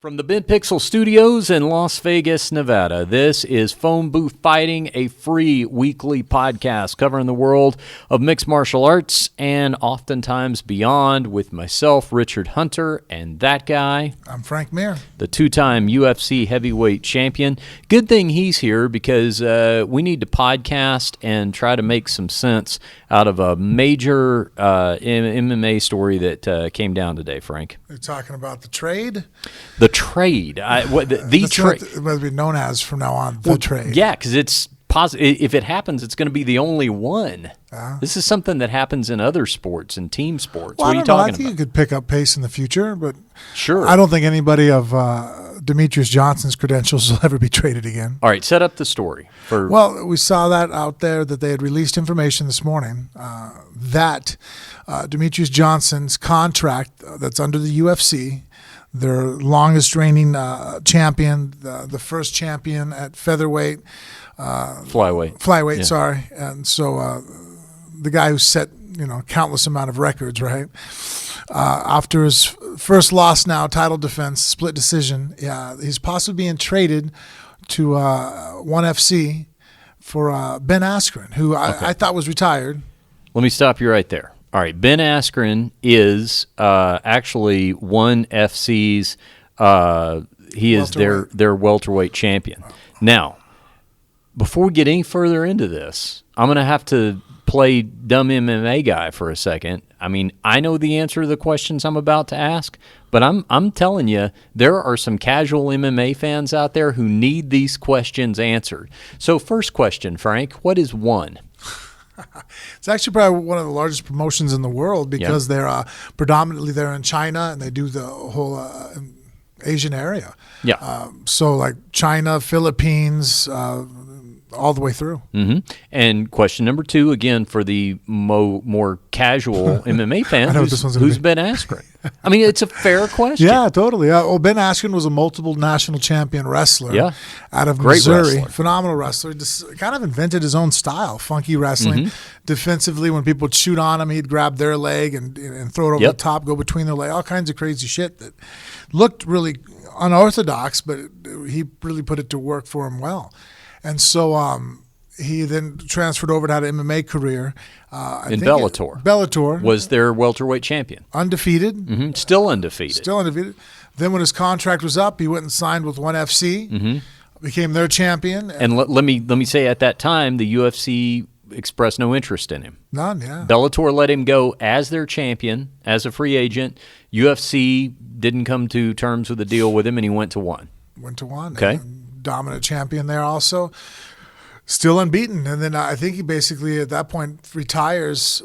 From the Ben Pixel Studios in Las Vegas, Nevada, this is Phone Booth Fighting, a free weekly podcast covering the world of mixed martial arts and oftentimes beyond with myself, Richard Hunter, and that guy. I'm Frank Mir, the two-time UFC heavyweight champion. Good thing he's here because we need to podcast and try to make some sense out of a major MMA story that came down today, Frank. You're talking about the trade? The trade. The trade. It must be known as from now on, the trade. Yeah, because it's positive. If it happens, it's going to be the only one. This is something that happens in other sports and team sports. Well, what are you talking I think it could pick up pace in the future, but sure. I don't think anybody of Demetrious Johnson's credentials will ever be traded again. All right, set up the story. Well, we saw that out there that they had released information this morning that Demetrious Johnson's contract that's under the UFC, their longest reigning champion, the first champion at featherweight. Flyweight, yeah. Sorry. And so the guy who set, countless amount of records, right? After his first loss now, title defense, split decision, he's possibly being traded to ONE FC for Ben Askren, who I thought was retired. Let me stop you right there. All right, Ben Askren is actually ONE FC's. He is their welterweight champion. Now, before we get any further into this, I'm going to have to play dumb MMA guy for a second. I mean, I know the answer to the questions I'm about to ask, but I'm telling you, there are some casual MMA fans out there who need these questions answered. So first question, Frank, what is ONE? It's actually probably one of the largest promotions in the world because they're predominantly there in China and they do the whole Asian area. Yeah. So like China, Philippines, all the way through. Mm-hmm. And question number two, again, for the more casual MMA fan, who's Ben Askren? I mean, it's a fair question. Yeah, totally. Well, Ben Askren was a multiple national champion wrestler out of Great Missouri. Wrestler. Phenomenal wrestler. Just kind of invented his own style, funky wrestling. Defensively, when people would shoot on him, he'd grab their leg and throw it over the top, go between their leg, all kinds of crazy shit that looked really unorthodox, but he really put it to work for him well. And so he then transferred over to had an MMA career. In Bellator. Bellator. Was their welterweight champion. Undefeated. Still undefeated. Still undefeated. Then when his contract was up, he went and signed with ONE FC, became their champion. And let me say at that time, the UFC expressed no interest in him. None, yeah. Bellator let him go as their champion, as a free agent. UFC didn't come to terms with a deal with him, and he went to ONE. Went to ONE. Okay. Dominant champion there also. Still unbeaten. And then I think he basically at that point retires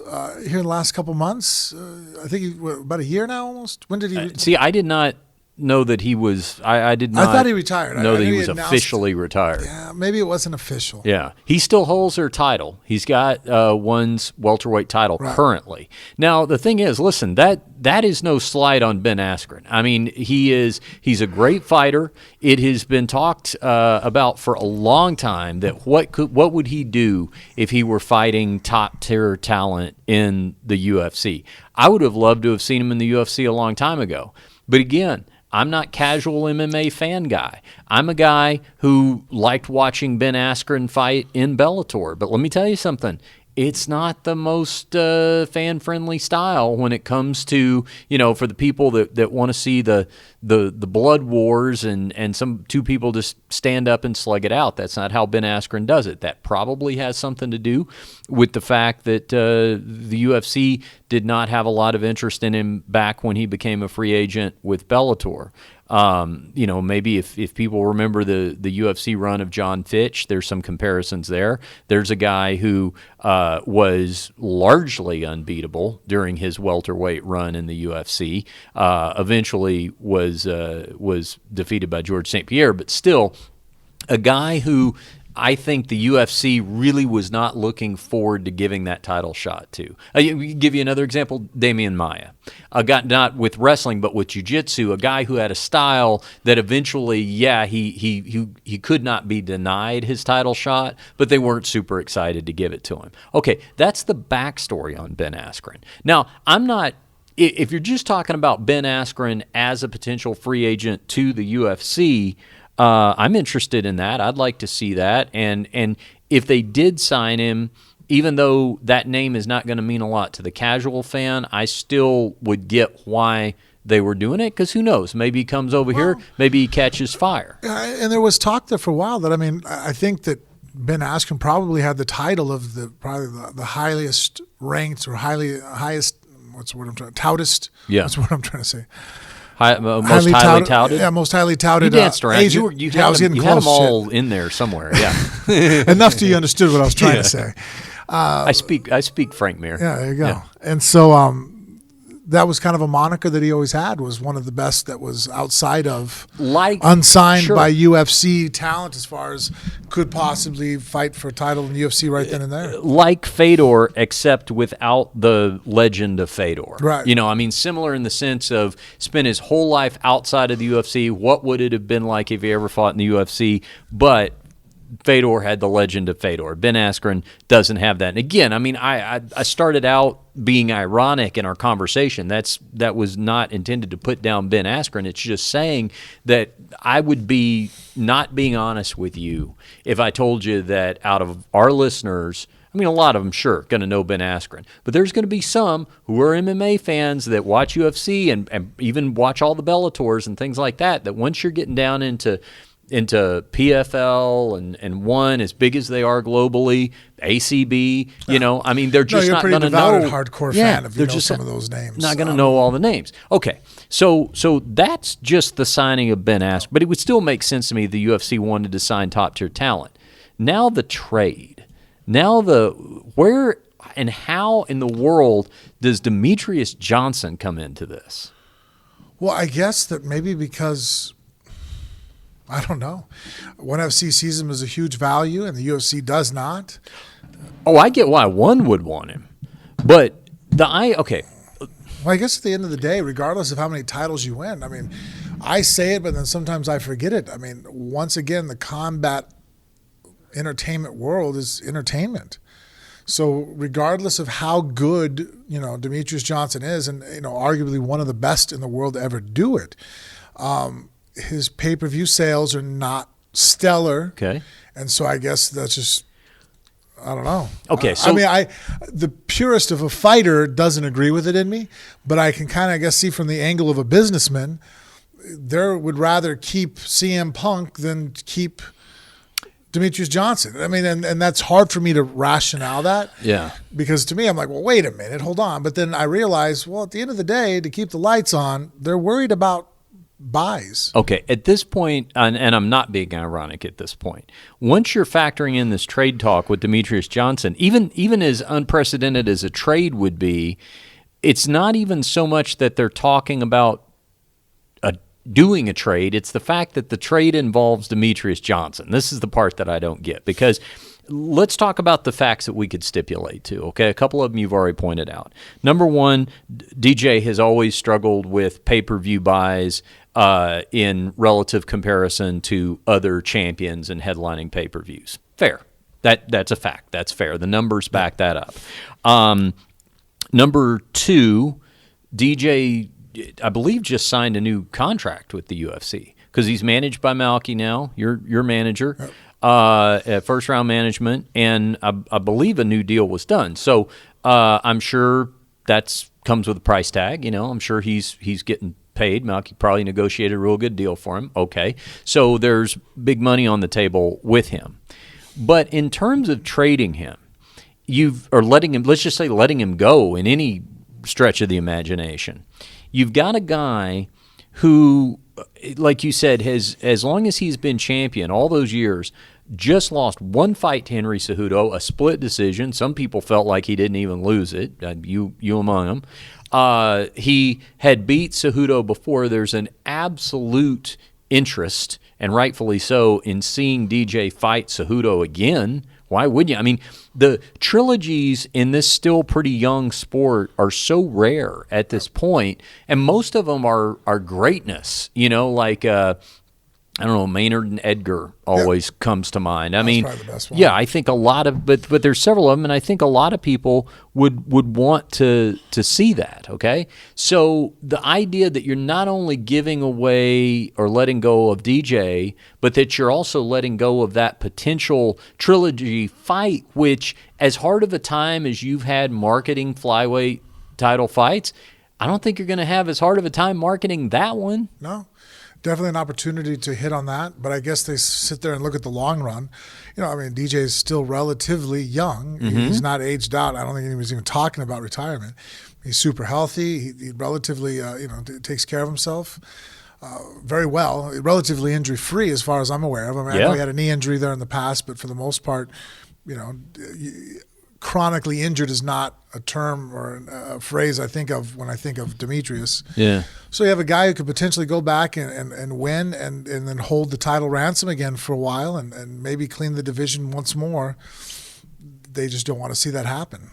here in the last couple months. I think about a year now almost. When did he see, I did not know that he was I did not I thought he retired. know that he was officially retired. Yeah, maybe it wasn't official. Yeah. He still holds their title. He's got ONE's welterweight title currently. Now, the thing is, listen, that is no slight on Ben Askren. I mean, he's a great fighter. It has been talked about for a long time that what would he do if he were fighting top-tier talent in the UFC? I would have loved to have seen him in the UFC a long time ago. But again, I'm not casual MMA fan guy. I'm a guy who liked watching Ben Askren fight in Bellator. But let me tell you something. It's not the most fan-friendly style when it comes to, for the people that want to see the blood wars and some two people just stand up and slug it out. That's not how Ben Askren does it. That probably has something to do with the fact that the UFC did not have a lot of interest in him back when he became a free agent with Bellator. Maybe if people remember the UFC run of John Fitch, there's some comparisons there. There's a guy who was largely unbeatable during his welterweight run in the UFC. Eventually was defeated by George St. Pierre, but still a guy who I think the UFC really was not looking forward to giving that title shot to. Give you another example, Damian Maia. A guy not with wrestling but with jiu-jitsu, a guy who had a style that eventually, he could not be denied his title shot, but they weren't super excited to give it to him. Okay, that's the backstory on Ben Askren. Now, I'm not if you're just talking about Ben Askren as a potential free agent to the UFC, I'm interested in that. I'd like to see that. And if they did sign him, even though that name is not going to mean a lot to the casual fan, I still would get why they were doing it, because who knows? Maybe he comes over here, maybe he catches fire. And there was talk there for a while that, I think that Ben Askren probably had the title of the highest ranked or highest, what's the word I'm trying to, toutest? Yeah. What's the word I'm trying to say? Most highly touted? Yeah, most highly touted. You danced around. Asian. You had them all in there somewhere, yeah. Enough till you understood what I was trying to say. I speak Frank Mir. Yeah, there you go. Yeah. And so that was kind of a moniker that he always had, was one of the best that was outside of unsigned by UFC talent as far as could possibly fight for a title in the UFC right then and there. Like Fedor, except without the legend of Fedor. Right. Similar in the sense of spent his whole life outside of the UFC. What would it have been like if he ever fought in the UFC? But Fedor had the legend of Fedor. Ben Askren doesn't have that. And again, I started out being ironic in our conversation. That was not intended to put down Ben Askren. It's just saying that I would be not being honest with you if I told you that out of our listeners, a lot of them, sure, going to know Ben Askren. But there's going to be some who are MMA fans that watch UFC and even watch all the Bellators and things like that, that once you're getting down into PFL and one as big as they are globally, ACB, they're just not going to know. You're a pretty devoted hardcore fan if you know some of those names. Not going to know all the names. Okay, so that's just the signing of Ben Askren, but it would still make sense to me the UFC wanted to sign top-tier talent. Now the trade. Now where and how in the world does Demetrious Johnson come into this? Well, I guess that maybe because, I don't know, ONE FC sees him as a huge value and the UFC does not. Oh, I get why one would want him. But okay. Well, I guess at the end of the day, regardless of how many titles you win, I say it, but then sometimes I forget it. Once again, the combat entertainment world is entertainment. So regardless of how good, Demetrious Johnson is, and, arguably one of the best in the world to ever do it, his pay-per-view sales are not stellar. Okay. And so I guess that's just, I don't know. Okay. So the purest of a fighter doesn't agree with it in me, but I can kind of, I guess, see from the angle of a businessman, there would rather keep CM Punk than keep Demetrious Johnson. And that's hard for me to rationale that. Yeah. Because to me, I'm like, well, wait a minute, hold on. But then I realize, well, at the end of the day, to keep the lights on, they're worried about buys. Okay, at this point, and I'm not being ironic at this point, once you're factoring in this trade talk with Demetrious Johnson, even as unprecedented as a trade would be, it's not even so much that they're talking about doing a trade. It's the fact that the trade involves Demetrious Johnson. This is the part that I don't get, because let's talk about the facts that we could stipulate to, okay? A couple of them you've already pointed out. Number one, DJ has always struggled with pay-per-view buys in relative comparison to other champions and headlining pay-per-views. Fair. That's a fact. That's fair. The numbers back that up. Number two, DJ, I believe, just signed a new contract with the UFC because he's managed by Malky now, your manager, at First Round Management, and I believe a new deal was done. So I'm sure that comes with a price tag. I'm sure he's getting paid. Malky probably negotiated a real good deal for him. Okay, so there's big money on the table with him. But in terms of trading him, letting him go in any stretch of the imagination, you've got a guy who, like you said, has, as long as he's been champion all those years, just lost one fight to Henry Cejudo, a split decision. Some people felt like he didn't even lose it, you among them. He had beat Cejudo before. There's an absolute interest, and rightfully so, in seeing DJ fight Cejudo again. Why would you? I mean, the trilogies in this still pretty young sport are so rare at this point, and most of them are greatness. I don't know, Maynard and Edgar always comes to mind. I mean, probably the best one. yeah, I think a lot of, but there's several of them, and I think a lot of people would want to see that. Okay, so the idea that you're not only giving away or letting go of DJ, but that you're also letting go of that potential trilogy fight, which, as hard of a time as you've had marketing flyweight title fights, I don't think you're going to have as hard of a time marketing that one. No. Definitely an opportunity to hit on that, but I guess they sit there and look at the long run. You know, I mean, DJ is still relatively young. He's not aged out. I don't think he was even talking about retirement. He's super healthy. He relatively, takes care of himself very well. Relatively injury-free as far as I'm aware of. I mean, I know he had a knee injury there in the past, but for the most part, chronically injured is not a term or a phrase I think of when I think of Demetrious. Yeah. So you have a guy who could potentially go back and win and then hold the title ransom again for a while and maybe clean the division once more. They just don't want to see that happen.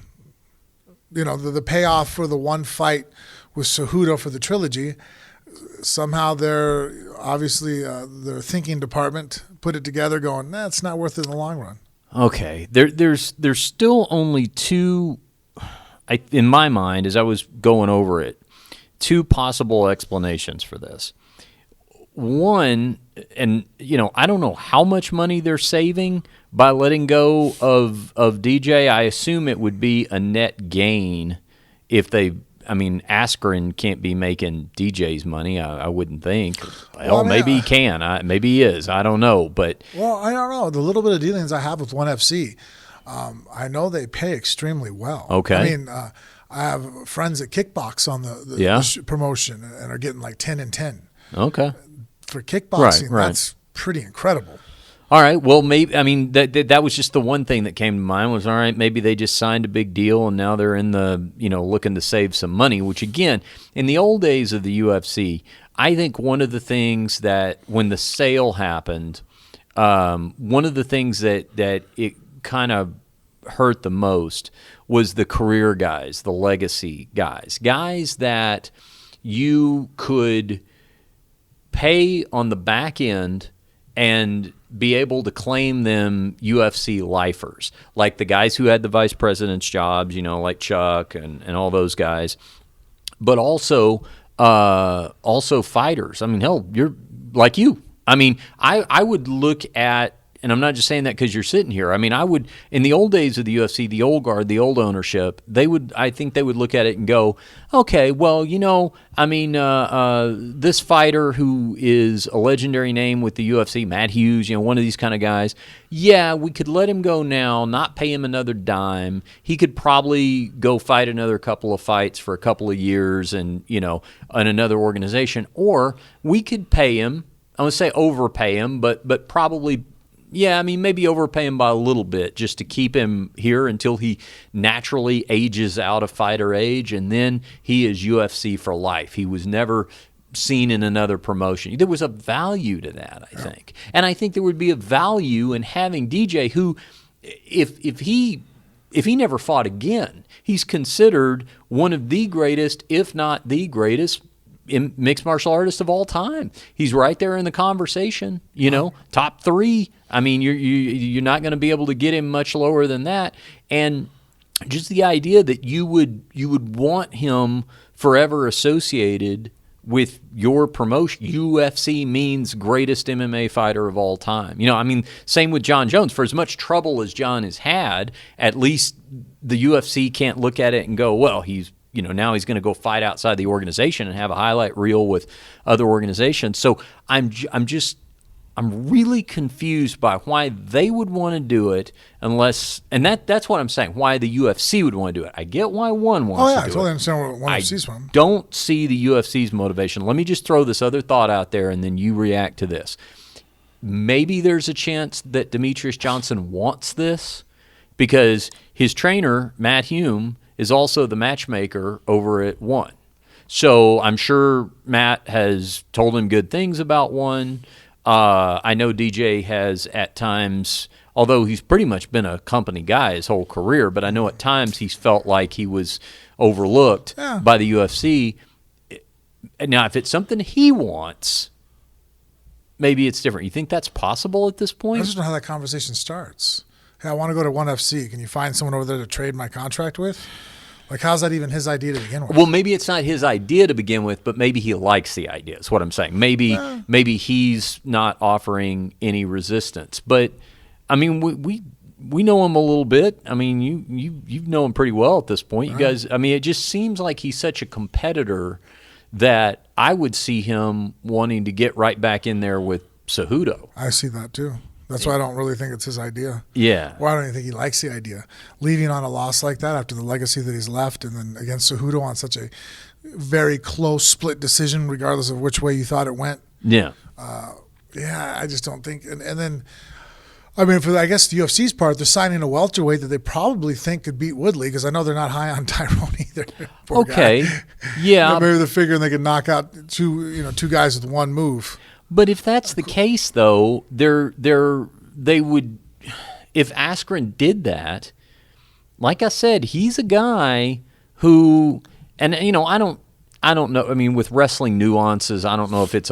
You know, the payoff for the one fight with Cejudo for the trilogy, somehow they're obviously their thinking department put it together going, nah, it's not worth it in the long run. Okay, there's still only two, in my mind, as I was going over it, two possible explanations for this. One, and I don't know how much money they're saving by letting go of DJ. I assume it would be a net gain if they. I mean, Askren can't be making DJ's money, I wouldn't think. Maybe he can. Maybe he is. I don't know. But I don't know. The little bit of dealings I have with ONE FC, I know they pay extremely well. Okay. I mean, I have friends that kickbox on the promotion and are getting like 10 and 10. Okay. For kickboxing, right. That's pretty incredible. All right. Well, maybe. I mean, that was just the one thing that came to mind was, all right, maybe they just signed a big deal and now they're in the, looking to save some money, which again, in the old days of the UFC, I think one of the things that when the sale happened, one of the things that it kind of hurt the most was the career guys, the legacy guys that you could pay on the back end and be able to claim them UFC lifers, like the guys who had the vice president's jobs, like Chuck and all those guys, but also fighters. I mean, hell, you're like you. I mean, I would look at, and I'm not just saying that because you're sitting here. I mean, I would, in the old days of the UFC, the old guard, the old ownership, I think they would look at it and go, okay, well, I mean, this fighter who is a legendary name with the UFC, Matt Hughes, one of these kind of guys, yeah, we could let him go now, not pay him another dime. He could probably go fight another couple of fights for a couple of years and, in another organization, or we could pay him, I would say overpay him, but probably, yeah, I mean, maybe overpay him by a little bit just to keep him here until he naturally ages out of fighter age, and then he is UFC for life. He was never seen in another promotion. There was a value to that, I think. And I think there would be a value in having DJ who, if he never fought again, he's considered one of the greatest, if not the greatest, mixed martial artist of all time. He's right there in the conversation, top 3. I mean, you're not going to be able to get him much lower than that. And just the idea that you would want him forever associated with your promotion. UFC means greatest MMA fighter of all time. I mean, same with John Jones. For as much trouble as John has had, at least the UFC can't look at it and go, well, he's now he's going to go fight outside the organization and have a highlight reel with other organizations. So I'm really confused by why they would want to do it unless, and that's what I'm saying, why the UFC would want to do it. I get why one wants to do it. I totally understand where one UFC's from. Don't see the UFC's motivation. Let me just throw this other thought out there and then you react to this. Maybe there's a chance that Demetrious Johnson wants this because his trainer, Matt Hume, is also the matchmaker over at ONE. So I'm sure Matt has told him good things about ONE. I know DJ has at times, although he's pretty much been a company guy his whole career, but I know at times he's felt like he was overlooked by the UFC. Now, if it's something he wants, maybe it's different. You think that's possible at this point? I just don't know how that conversation starts. Hey, I want to go to ONE FC. Can you find someone over there to trade my contract with? Like, how's that even his idea to begin with? Well, maybe it's not his idea to begin with, but maybe he likes the idea. Is what I'm saying. Maybe he's not offering any resistance. But I mean, we know him a little bit. I mean, you know him pretty well at this point. You guys. I mean, it just seems like he's such a competitor that I would see him wanting to get right back in there with Cejudo. I see that too. That's why I don't really think it's his idea. Yeah. Or I don't even think he likes the idea. Leaving on a loss like that after the legacy that he's left, and then against Cejudo on such a very close split decision, regardless of which way you thought it went. Yeah. Yeah, I just don't think. And then, I mean, for I guess the UFC's part, they're signing a welterweight that they probably think could beat Woodley, because I know they're not high on Tyrone either. Poor guy. Yeah. Maybe they're figuring they could knock out two guys with one move. But if that's the case, though, they would. If Askren did that, like I said, he's a guy who, and I don't know. I mean, with wrestling nuances, I don't know if it's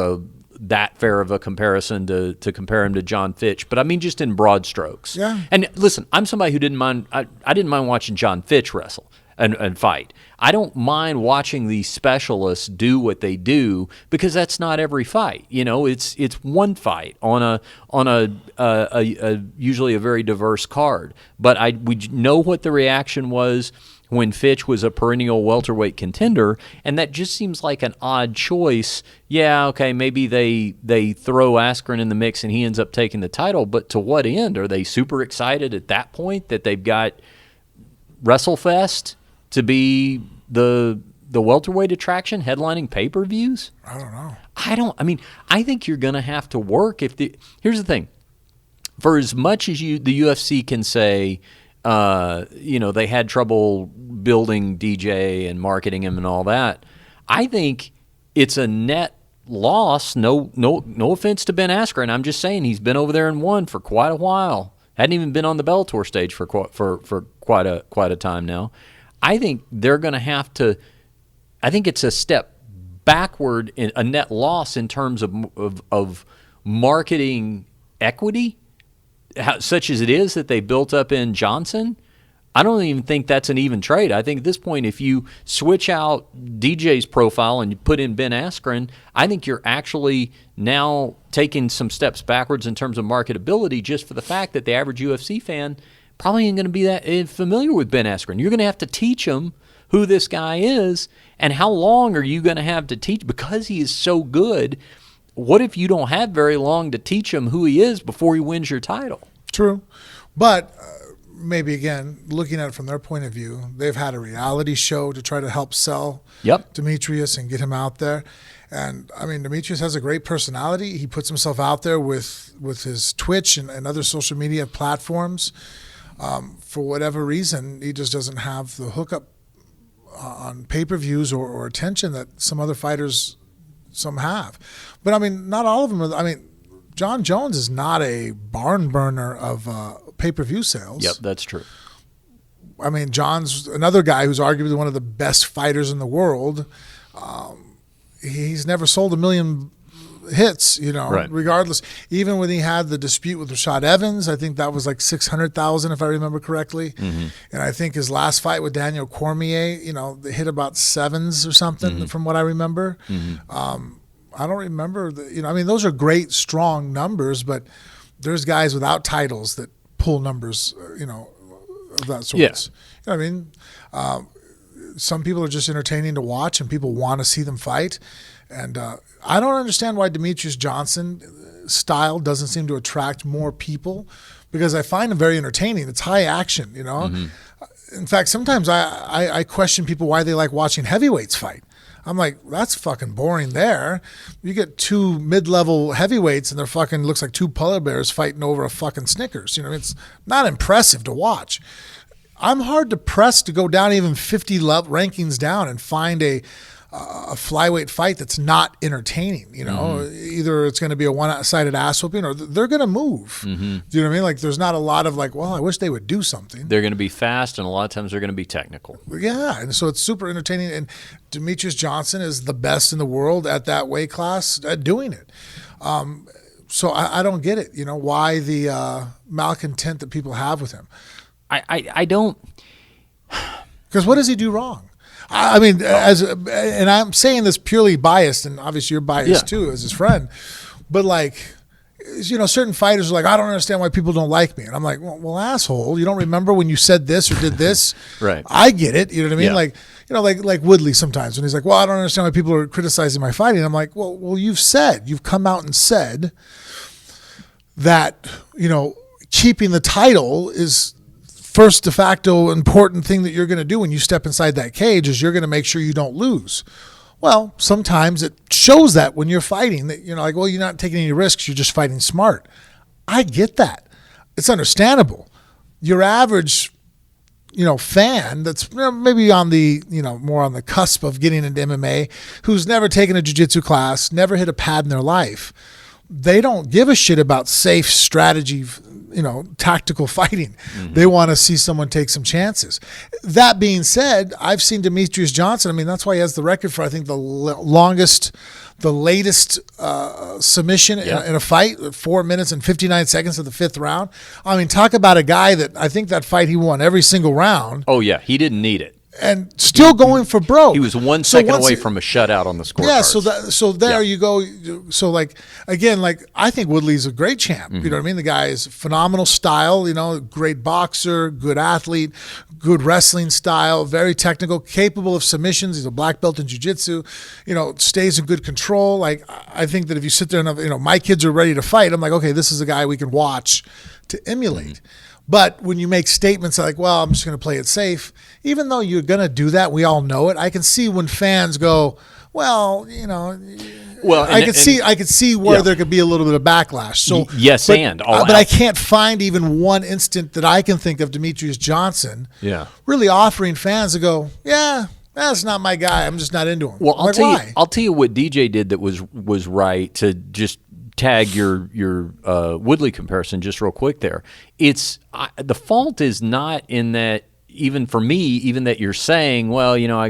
that fair of a comparison to compare him to John Fitch. But I mean, just in broad strokes. Yeah. And listen, I'm somebody who didn't mind. I didn't mind watching John Fitch wrestle and fight. I don't mind watching these specialists do what they do, because that's not every fight. It's one fight on a usually a very diverse card. But we know what the reaction was when Fitch was a perennial welterweight contender, and that just seems like an odd choice. Yeah, okay, maybe they throw Askren in the mix and he ends up taking the title, but to what end? Are they super excited at that point that they've got WrestleFest to be the welterweight attraction headlining pay-per-views? I don't know. I think you're going to have to work. Here's the thing. For as much as the UFC can say, they had trouble building DJ and marketing him and all that, I think it's a net loss. No offense to Ben Askren. I'm just saying he's been over there and won for quite a while. Hadn't even been on the Bellator stage for quite a time now. I think they're going to have to. I think it's a step backward, in a net loss in terms of marketing equity, such as it is that they built up in Johnson. I don't even think that's an even trade. I think at this point, if you switch out DJ's profile and you put in Ben Askren, I think you're actually now taking some steps backwards in terms of marketability, just for the fact that the average UFC fan probably ain't going to be that familiar with Ben Askren. You're going to have to teach them who this guy is, and how long are you going to have to teach? Because he is so good, what if you don't have very long to teach him who he is before he wins your title? True. But maybe, again, looking at it from their point of view, they've had a reality show to try to help sell Demetrious and get him out there. And, I mean, Demetrious has a great personality. He puts himself out there with his Twitch and other social media platforms. For whatever reason, he just doesn't have the hookup on pay-per-views or attention that some other fighters have. But, I mean, not all of them. I mean, John Jones is not a barn burner of pay-per-view sales. Yep, that's true. I mean, John's another guy who's arguably one of the best fighters in the world. He's never sold 1 million hits, right. Regardless. Even when he had the dispute with Rashad Evans, I think that was like 600,000 if I remember correctly. Mm-hmm. And I think his last fight with Daniel Cormier, they hit about 7s or something from what I remember. Mm-hmm. I don't remember those are great, strong numbers, but there's guys without titles that pull numbers, of that sort. Yeah. I mean, some people are just entertaining to watch, and people want to see them fight. And I don't understand why Demetrious Johnson style doesn't seem to attract more people, because I find him very entertaining. It's high action, Mm-hmm. In fact, sometimes I question people why they like watching heavyweights fight. I'm like, that's fucking boring there. You get 2 mid-level heavyweights and they're fucking looks like 2 polar bears fighting over a fucking Snickers. It's not impressive to watch. I'm hard to press to go down even 50 rankings down and find a flyweight fight that's not entertaining. Either it's going to be a one-sided ass whooping, or they're going to move. Mm-hmm. Do you know what I mean? Like, there's not a lot of like, well, I wish they would do something. They're going to be fast, and a lot of times they're going to be technical. Yeah, and so it's super entertaining. And Demetrious Johnson is the best in the world at that weight class at doing it. So I don't get it. Why the malcontent that people have with him. I don't. Because what does he do wrong? I mean, and I'm saying this purely biased, and obviously you're biased too as his friend, but like, certain fighters are like, I don't understand why people don't like me. And I'm like, well, asshole, you don't remember when you said this or did this? Right. I get it. You know what I mean? Yeah. Like Woodley sometimes when he's like, well, I don't understand why people are criticizing my fighting. I'm like, well, you've come out and said that, keeping the title is first de facto important thing that you're going to do when you step inside that cage is you're going to make sure you don't lose. Well, sometimes it shows that when you're fighting that, you're not taking any risks. You're just fighting smart. I get that. It's understandable. Your average, fan that's maybe on the, more on the cusp of getting into MMA, who's never taken a jiu-jitsu class, never hit a pad in their life, they don't give a shit about safe strategy, tactical fighting. Mm-hmm. They want to see someone take some chances. That being said, I've seen Demetrious Johnson. I mean, that's why he has the record for, I think, the latest submission in a fight, 4 minutes and 59 seconds of the 5th round. I mean, talk about a guy that I think that fight he won every single round. Oh, yeah. He didn't need it. And still going for broke. He was 1 second away from a shutout on the scorecard. Yeah, so there you go. So again, I think Woodley's a great champ. Mm-hmm. You know what I mean? The guy is phenomenal style, great boxer, good athlete, good wrestling style, very technical, capable of submissions. He's a black belt in jiu-jitsu, stays in good control. I think that if you sit there and, my kids are ready to fight, I'm like, okay, this is a guy we can watch to emulate. Mm-hmm. But when you make statements like, well, I'm just going to play it safe, even though you're going to do that, we all know it. I can see when fans go, well, I could see where there could be a little bit of backlash. So but I can't find even one instant that I can think of Demetrious Johnson really offering fans to go, yeah, that's not my guy. I'm just not into him. Well, I'll tell you what DJ did that was right, to just tag your Woodley comparison just real quick there. It's the fault is not in that, even for me, even that you're saying, well, I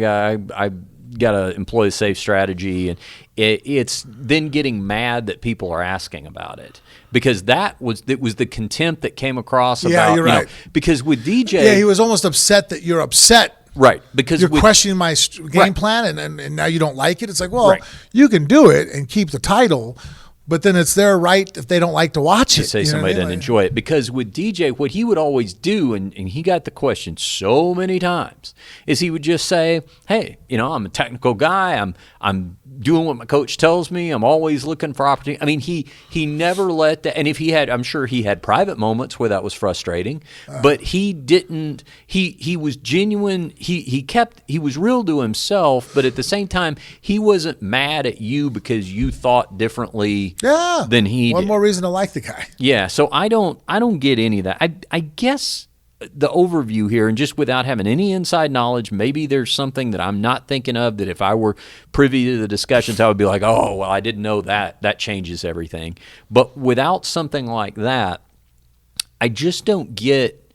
got to employ a safe strategy, and it's then getting mad that people are asking about it, because it was the contempt that came across about, yeah, you're right. Because with DJ, he was almost upset that you're upset. Right, because you're questioning my game plan, and now you don't like it. It's like, well, you can do it and keep the title, but then it's their right if they don't like to watch it. To say somebody didn't enjoy it. Because with DJ, what he would always do, and he got the question so many times, is he would just say, hey, I'm a technical guy. I'm doing what my coach tells me. I'm always looking for opportunity. I mean, he never let that. And if he had, I'm sure he had private moments where that was frustrating, but he didn't. He was genuine. He was real to himself, but at the same time, he wasn't mad at you because you thought differently than he did. One more reason to like the guy. Yeah. So I don't get any of that. I guess the overview here, and just without having any inside knowledge, maybe there's something that I'm not thinking of that if I were privy to the discussions, I would be like, oh, well, I didn't know that. That changes everything. But without something like that, I just don't get,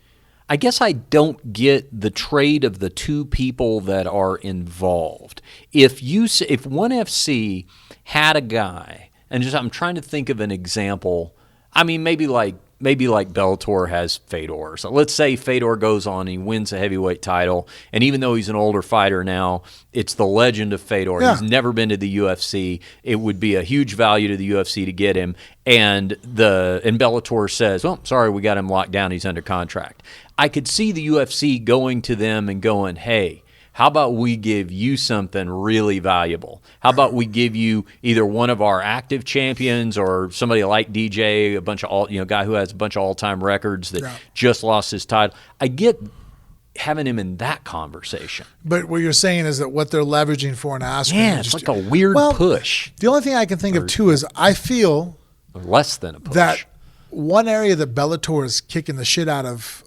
I guess I don't get the trade of the two people that are involved. If ONE FC had a guy, and I'm trying to think of an example, I mean, maybe like Bellator has Fedor. So let's say Fedor goes on and he wins a heavyweight title, and even though he's an older fighter now, it's the legend of Fedor. Yeah. He's never been to the UFC. It would be a huge value to the UFC to get him, and Bellator says, well, sorry, we got him locked down. He's under contract. I could see the UFC going to them and going, hey, how about we give you something really valuable? How about we give you either one of our active champions or somebody like DJ, guy who has a bunch of all-time records that just lost his title. I get having him in that conversation. But what you're saying is that what they're leveraging for an Askren, it's like a weird push. The only thing I can think of too is I feel less than a push. That one area that Bellator is kicking the shit out of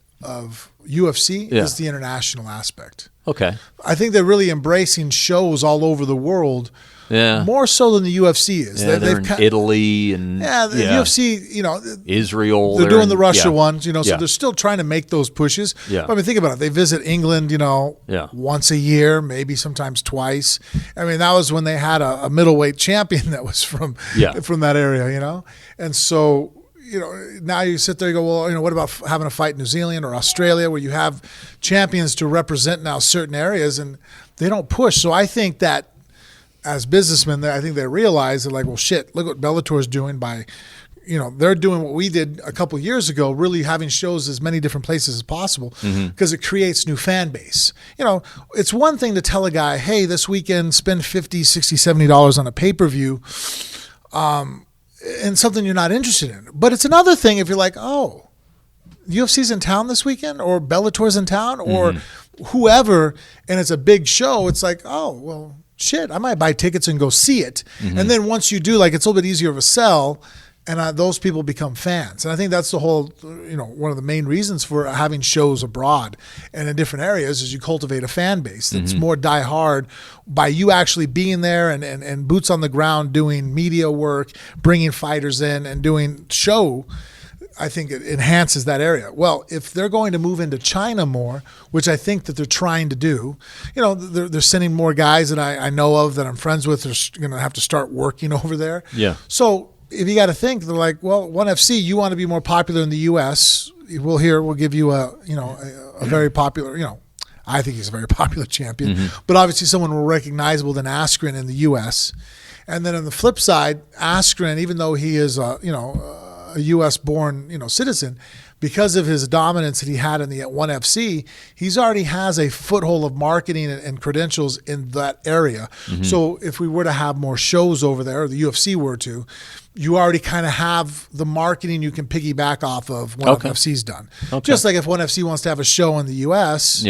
UFC is the international aspect. Okay. I think they're really embracing shows all over the world more so than the UFC is. Yeah, they're in Italy and the UFC, Israel. They're doing the Russia ones, so Yeah. they're still trying to make those pushes. Yeah. But I mean, think about it. They visit England, once a year, maybe sometimes twice. I mean, that was when they had a middleweight champion that was from that area, And so, now you sit there and go, well, what about having a fight in New Zealand or Australia where you have champions to represent now certain areas and they don't push. So I think that as businessmen, I think they realize they're like, well, shit, look what Bellator's doing by, they're doing what we did a couple of years ago, really having shows as many different places as possible because it creates new fan base. It's one thing to tell a guy, hey, this weekend spend $50, $60, $70 on a pay-per-view, and something you're not interested in. But it's another thing if you're like, oh, UFC's in town this weekend or Bellator's in town or whoever, and it's a big show. It's like, oh, well, shit, I might buy tickets and go see it. And then once you do, it's a little bit easier of a sell, and those people become fans. And I think that's the whole, one of the main reasons for having shows abroad and in different areas is you cultivate a fan base that's more diehard by you actually being there and boots on the ground doing media work, bringing fighters in and doing show. I think it enhances that area. Well, if they're going to move into China more, which I think that they're trying to do, they're sending more guys that I know of that I'm friends with are going to have to start working over there. Yeah. So if you got to think, they're like, well, ONE FC, you want to be more popular in the U.S. We'll give you a very popular, I think he's a very popular champion, but obviously someone more recognizable than Askren in the U.S. And then on the flip side, Askren, even though he is a U.S.-born, citizen, because of his dominance that he had in the ONE FC, he's already has a foothold of marketing and credentials in that area. So if we were to have more shows over there, or the UFC were to, you already kind of have the marketing you can piggyback off of what ONE FC's done. Just like if ONE FC wants to have a show in the U.S.,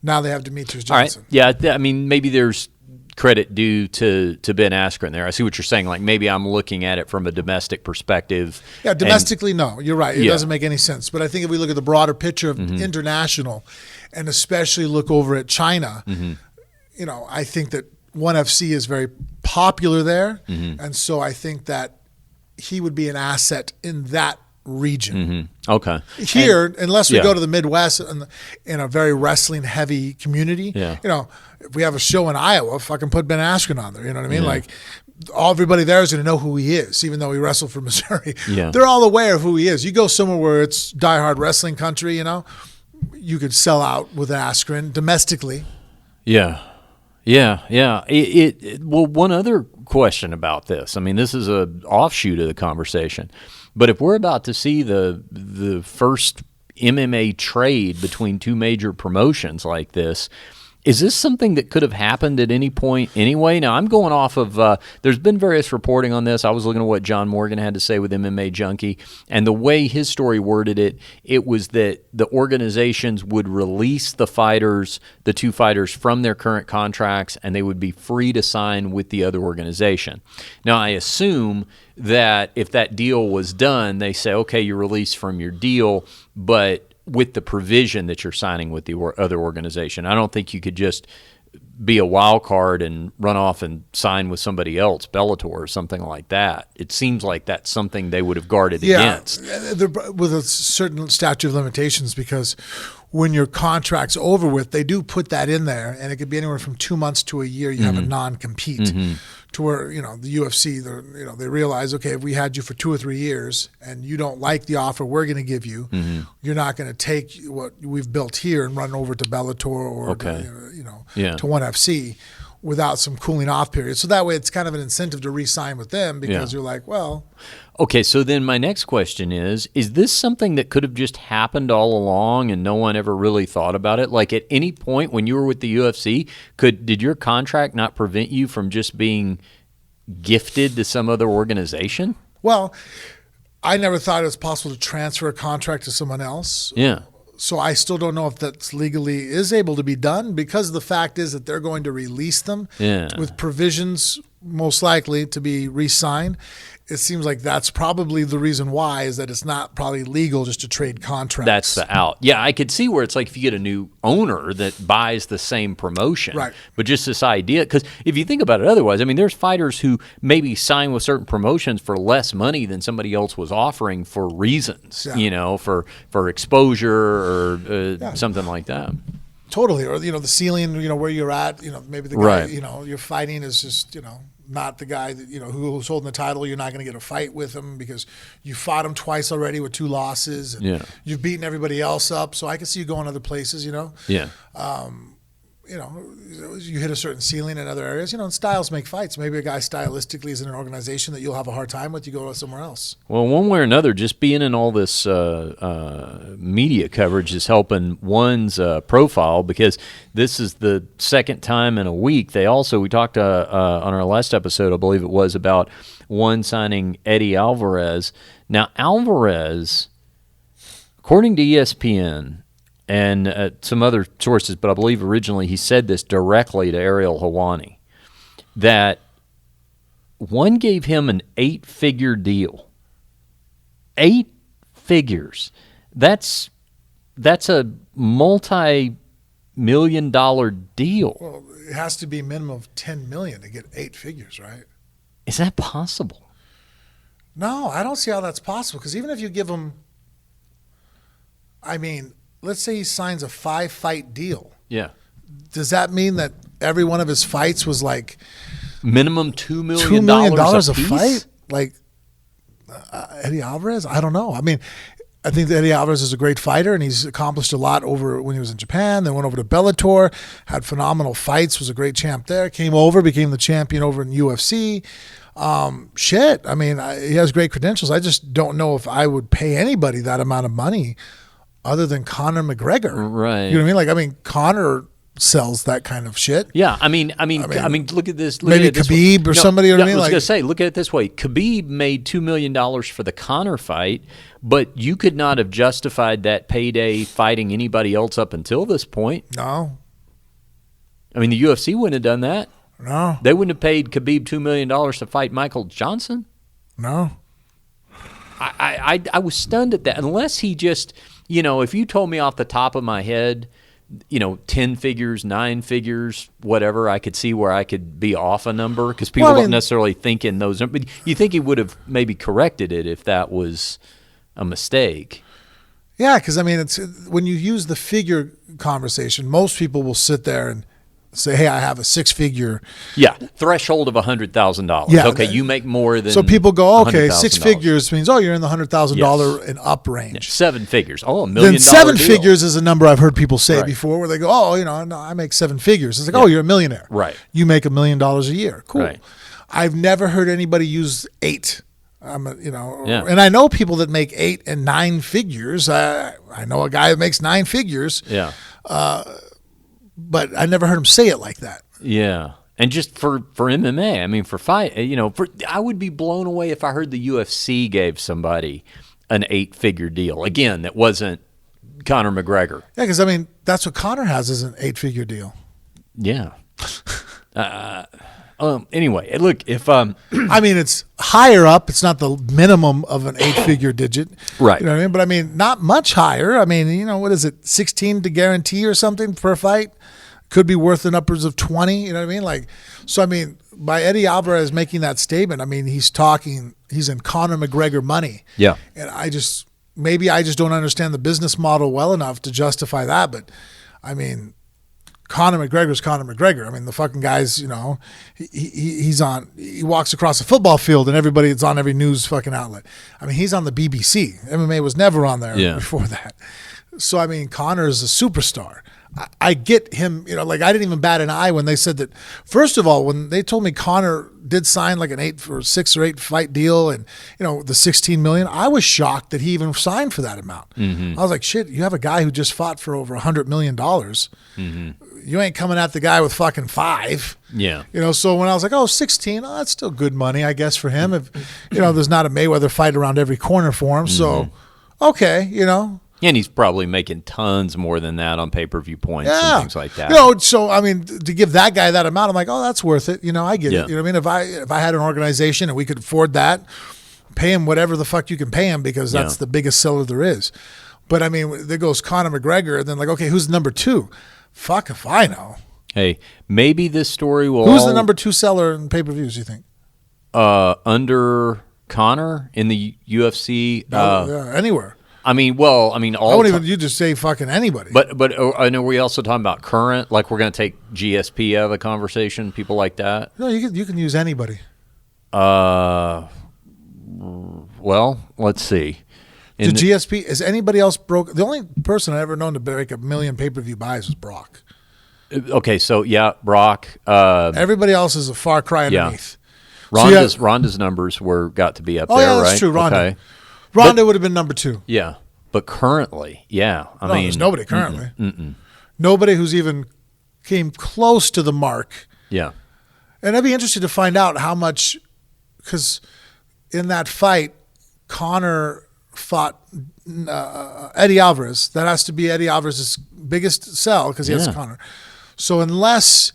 now they have Demetrious Johnson. All right. Yeah, I mean, maybe there's credit due to Ben Askren there. I see what you're saying. Like maybe I'm looking at it from a domestic perspective. Yeah, domestically, no, you're right. It doesn't make any sense. But I think if we look at the broader picture of international, and especially look over at China, I think that ONE FC is very popular there, and so I think that he would be an asset in that region. Okay. Here, unless we go to the Midwest in a very wrestling heavy community, if we have a show in Iowa, fucking put Ben Askren on there. You know what I mean? Like everybody there is going to know who he is, even though he wrestled for Missouri. They're all aware of who he is. You go somewhere where it's diehard wrestling country, you could sell out with Askren domestically. Yeah. Well, one other question about this. I mean, this is an offshoot of the conversation. But if we're about to see the first MMA trade between two major promotions like this, is this something that could have happened at any point anyway? Now, I'm going off of there's been various reporting on this. I was looking at what John Morgan had to say with MMA Junkie, and the way his story worded it, it was that the organizations would release the two fighters from their current contracts, and they would be free to sign with the other organization. Now, I assume that if that deal was done, they say, okay, you're released from your deal, but with the provision that you're signing with the other organization. I don't think you could just be a wild card and run off and sign with somebody else, Bellator or something like that. It seems like that's something they would have guarded against. With a certain statute of limitations, because when your contract's over with, they do put that in there, and it could be anywhere from 2 months to a year. You have a non-compete to where, the UFC, they realize, okay, if we had you for 2 or 3 years and you don't like the offer we're going to give you, you're not going to take what we've built here and run over to Bellator or to ONE FC without some cooling off period. So that way it's kind of an incentive to re-sign with them because you're like, well. Okay, so then my next question is this something that could have just happened all along and no one ever really thought about it? Like at any point when you were with the UFC, did your contract not prevent you from just being gifted to some other organization? Well, I never thought it was possible to transfer a contract to someone else. Yeah. So I still don't know if that's legally is able to be done because the fact is that they're going to release them with provisions most likely to be re-signed. It seems like that's probably the reason why, is that it's not probably legal just to trade contracts. That's the out. Yeah, I could see where it's like if you get a new owner that buys the same promotion. Right. But just this idea, because if you think about it otherwise, I mean, there's fighters who maybe sign with certain promotions for less money than somebody else was offering for reasons, for exposure or something like that. Totally. Or, the ceiling, where you're at, maybe the guy, you're fighting is just, not the guy that, who's holding the title. You're not going to get a fight with him because you fought him twice already with 2 losses. And you've beaten everybody else up. So I can see you going other places, Yeah. You hit a certain ceiling in other areas, and styles make fights. Maybe a guy stylistically is in an organization that you'll have a hard time with. You go somewhere else. Well, one way or another, just being in all this media coverage is helping one's profile, because this is the second time in a week. We talked on our last episode, I believe it was, about one signing Eddie Alvarez. Now, Alvarez, according to ESPN, and some other sources, but I believe originally he said this directly to Ariel Helwani, that one gave him an 8-figure deal. 8 figures. That's a multi-million-dollar deal. Well, it has to be a minimum of $10 million to get 8 figures, right? Is that possible? No, I don't see how that's possible, because even if you give him, let's say he signs a 5-fight deal. Yeah. Does that mean that every one of his fights was like minimum $2 million a fight? Like Eddie Alvarez? I don't know. I think that Eddie Alvarez is a great fighter, and he's accomplished a lot over when he was in Japan. Then went over to Bellator, had phenomenal fights, was a great champ there. Came over, became the champion over in UFC. He has great credentials. I just don't know if I would pay anybody that amount of money other than Conor McGregor. Right. You know what I mean? Conor sells that kind of shit. Yeah, I mean, look at this. Maybe Khabib or somebody. I was gonna say, look at it this way: Khabib made $2 million for the Conor fight, but you could not have justified that payday fighting anybody else up until this point. No. I mean, the UFC wouldn't have done that. No. They wouldn't have paid Khabib $2 million to fight Michael Johnson. No. I was stunned at that. Unless he just, if you told me off the top of my head, 10 figures, 9 figures, whatever, I could see where I could be off a number, because people don't necessarily think in those numbers. But you think he would have maybe corrected it if that was a mistake. Yeah, because, it's when you use the figure conversation, most people will sit there and say, hey, I have a 6-figure. Yeah, threshold of $100,000. Yeah, okay, you make more than. So people go, okay, 6 $100,000. figures means, you're in the $100,000 and up range. Yeah, 7 figures. Oh, $1 million. Then 7 deal. figures is a number I've heard people say before, where they go, I make 7 figures. It's like, you're a millionaire. Right. You make $1 million a year. Cool. Right. I've never heard anybody use 8. Yeah. And I know people that make 8 and 9 figures. I know a guy that makes 9 figures. Yeah. But I never heard him say it like that. Yeah. And just for MMA, for fight, I would be blown away if I heard the UFC gave somebody an 8-figure deal. Again, that wasn't Conor McGregor. Yeah, because, that's what Conor has, is an 8-figure deal. Yeah. Anyway, look, if it's higher up. It's not the minimum of an 8-figure digit, right? You know what I mean? But not much higher. What is it? 16 to guarantee or something per fight? Could be worth an upwards of 20. You know what I mean? By Eddie Alvarez making that statement, he's in Conor McGregor money. Yeah. And maybe I just don't understand the business model well enough to justify that. But Conor McGregor's Conor McGregor. The fucking guy's, he walks across a football field and it's on every news fucking outlet. He's on the BBC. MMA was never on there before that. So, Conor is a superstar. I get him, I didn't even bat an eye when they said that. First of all, when they told me Conor did sign like an 6 or 8 fight deal and, the $16 million, I was shocked that he even signed for that amount. Mm-hmm. I was like, shit, you have a guy who just fought for over $100 million. Mm-hmm. You ain't coming at the guy with fucking 5. Yeah. So when I was like, 16, that's still good money, I guess, for him. If, there's not a Mayweather fight around every corner for him. So, okay, And he's probably making tons more than that on pay-per-view points and things like that. So I mean, to give that guy that amount, I'm like, oh, that's worth it. I get it. You know what I mean? If I had an organization and we could afford that, pay him whatever the fuck you can pay him because that's the biggest seller there is. But I mean, there goes Conor McGregor, and then like, okay, who's number 2? Fuck if I know. Hey, maybe this story will. Who's the number 2 seller in pay-per-views? You think? Under Conor in the UFC? Anywhere. I mean, all. I wouldn't even. You just say fucking anybody. But I know we also talking about current. Like we're going to take GSP out of the conversation. People like that. No, you can use anybody. Well, let's see. GSP is anybody else broke? The only person I ever known to break 1 million pay-per-view buys was Brock. Okay, so Brock. Everybody else is a far cry underneath. Ronda's numbers got to be up there, right? Oh, that's true. Ronda. Okay. Ronda would have been number 2. Yeah, but currently, I mean, there's nobody currently. Nobody who's even came close to the mark. Yeah, and I'd be interested to find out how much, because in that fight, Conor fought Eddie Alvarez. That has to be Eddie Alvarez's biggest sell because he has Conor. So unless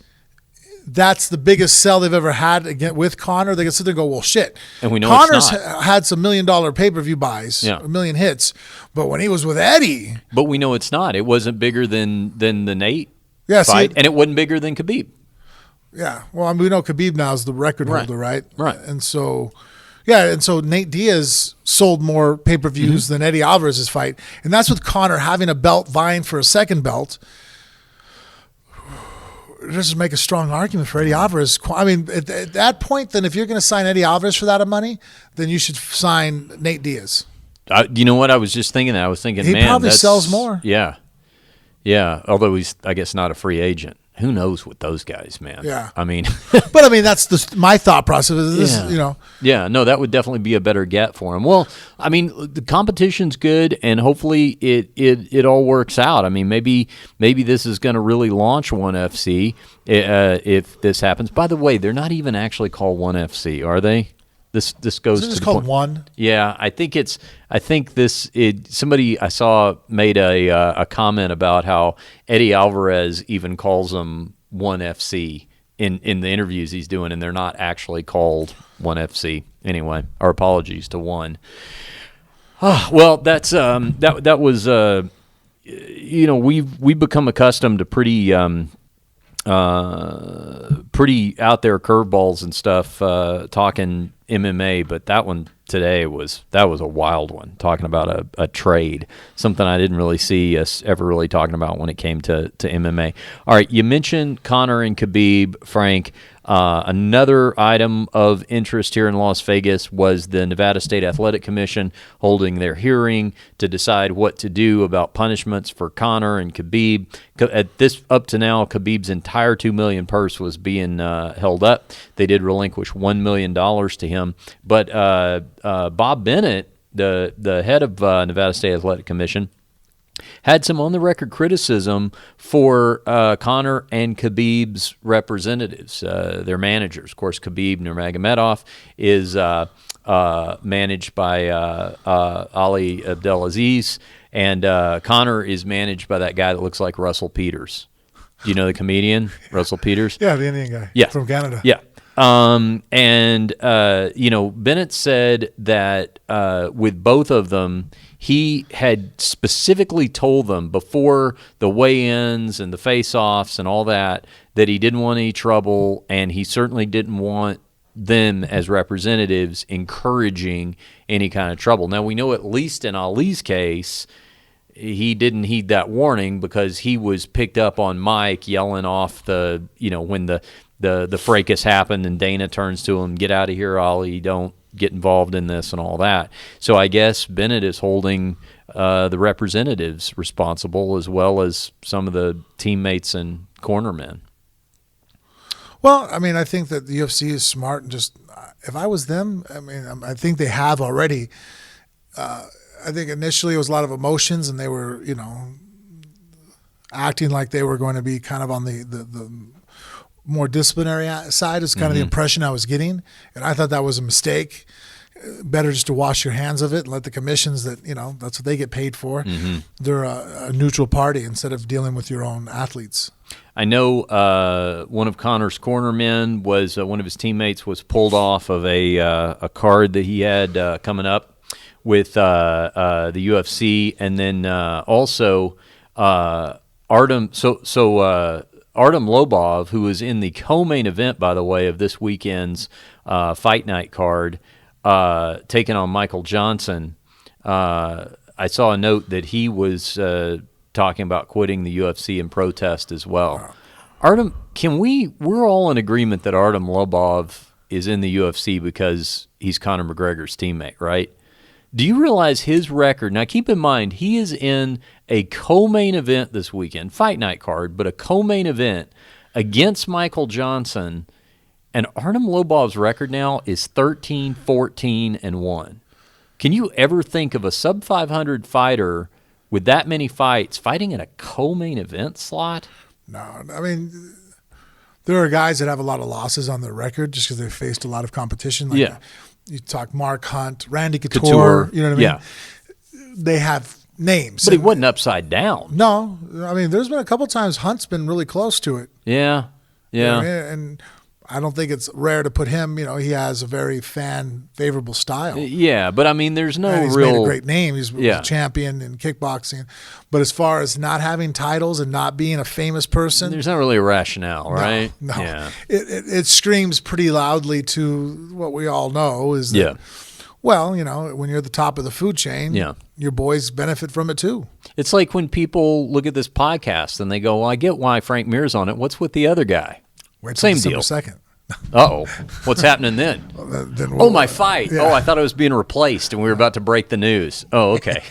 that's the biggest sell they've ever had again with Conor, they can sit there and go, well, shit. And we know Conor's had some $1 million pay-per-view buys, 1 million hits, but when he was with Eddie. But we know it's not. It wasn't bigger than the Nate fight, and it wasn't bigger than Khabib. Yeah. Well, I mean, we know Khabib now is the record holder, right? Right. And so, Nate Diaz sold more pay-per-views than Eddie Alvarez's fight. And that's with Conor having a belt vying for a second belt. Just make a strong argument for Eddie Alvarez. I mean, at that point, then if you're going to sign Eddie Alvarez for that amount of money, then you should sign Nate Diaz. You know what? I was just thinking that. I was thinking, he probably sells more. Yeah. Yeah. Although he's, I guess, not a free agent. Who knows with those guys, man? Yeah. I mean. But, I mean, that's my thought process. Yeah, no, that would definitely be a better get for him. Well, I mean, the competition's good, and hopefully it all works out. I mean, maybe this is going to really launch ONE FC if this happens. By the way, they're not even actually called ONE FC, are they? This goes Isn't to it the called point. One? Yeah, somebody I saw made a comment about how Eddie Alvarez even calls them ONE FC in the interviews he's doing, and they're not actually called ONE FC. Anyway, our apologies to One. Well, that's that was we've become accustomed to pretty out there curveballs and stuff talking MMA, but that one today was a wild one, talking about a trade, something I didn't really see us ever really talking about when it came to MMA. All right, you mentioned Conor and Khabib, Frank. Another item of interest here in Las Vegas was the Nevada State Athletic Commission holding their hearing to decide what to do about punishments for Conor and Khabib. Up to now, Khabib's entire $2 million purse was being held up. They did relinquish $1 million to him, but Bob Bennett, the head of Nevada State Athletic Commission, had some on-the-record criticism for Conor and Khabib's representatives, their managers. Of course, Khabib Nurmagomedov is managed by Ali Abdelaziz, and Conor is managed by that guy that looks like Russell Peters. Do you know the comedian, Russell Peters? Yeah, the Indian guy from Canada. Yeah. Bennett said that with both of them, he had specifically told them before the weigh-ins and the face-offs and all that he didn't want any trouble, and he certainly didn't want them as representatives encouraging any kind of trouble. Now, we know at least in Ali's case, he didn't heed that warning because he was picked up on mic yelling off when the fracas happened and Dana turns to him, "Get out of here, Ali, don't get involved in this," and all that. So I guess Bennett is holding the representatives responsible as well as some of the teammates and cornermen. Well, I mean, I think that the UFC is smart, and just if I was them, I mean, I think they have already. I think initially it was a lot of emotions, and they were, acting like they were going to be kind of on the more disciplinary side is kind of the impression I was getting, and I thought that was a mistake. better just to wash your hands of it and let the commissions that, that's what they get paid for. Mm-hmm. They're a neutral party instead of dealing with your own athletes. I know one of Conor's cornermen was one of his teammates was pulled off of a card that he had coming up with the UFC, and then also Artem. Artem Lobov, who was in the co-main event, by the way, of this weekend's Fight Night card, taking on Michael Johnson. I saw a note that he was talking about quitting the UFC in protest as well. Wow. Artem, we're all in agreement that Artem Lobov is in the UFC because he's Conor McGregor's teammate, right? Do you realize his record? Now, keep in mind, he is in a co-main event this weekend, Fight Night card, but a co-main event against Michael Johnson, and Artem Lobov's record now is 13-14-1. Can you ever think of a sub-500 fighter with that many fights fighting in a co-main event slot? No, I mean, there are guys that have a lot of losses on their record just because they've faced a lot of competition. Like you talk Mark Hunt, Randy Couture, you know what I mean? Yeah. They have names. But he wasn't upside down. No. I mean, there's been a couple times Hunt's been really close to it. Yeah. Yeah. You know what I mean? And I don't think it's rare to put him, he has a very fan-favorable style. Yeah, but I mean, there's no and he's real... made a great name. He's a champion in kickboxing. But as far as not having titles and not being a famous person... There's not really a rationale, right? No. Yeah. It screams pretty loudly to what we all know is that, well, when you're at the top of the food chain, your boys benefit from it too. It's like when people look at this podcast and they go, well, I get why Frank Mir's on it. What's with the other guy? Wait Same till deal. December 2nd. Uh-oh. What's happening then? My fight. Yeah. Oh, I thought it was being replaced and we were about to break the news. Oh, okay.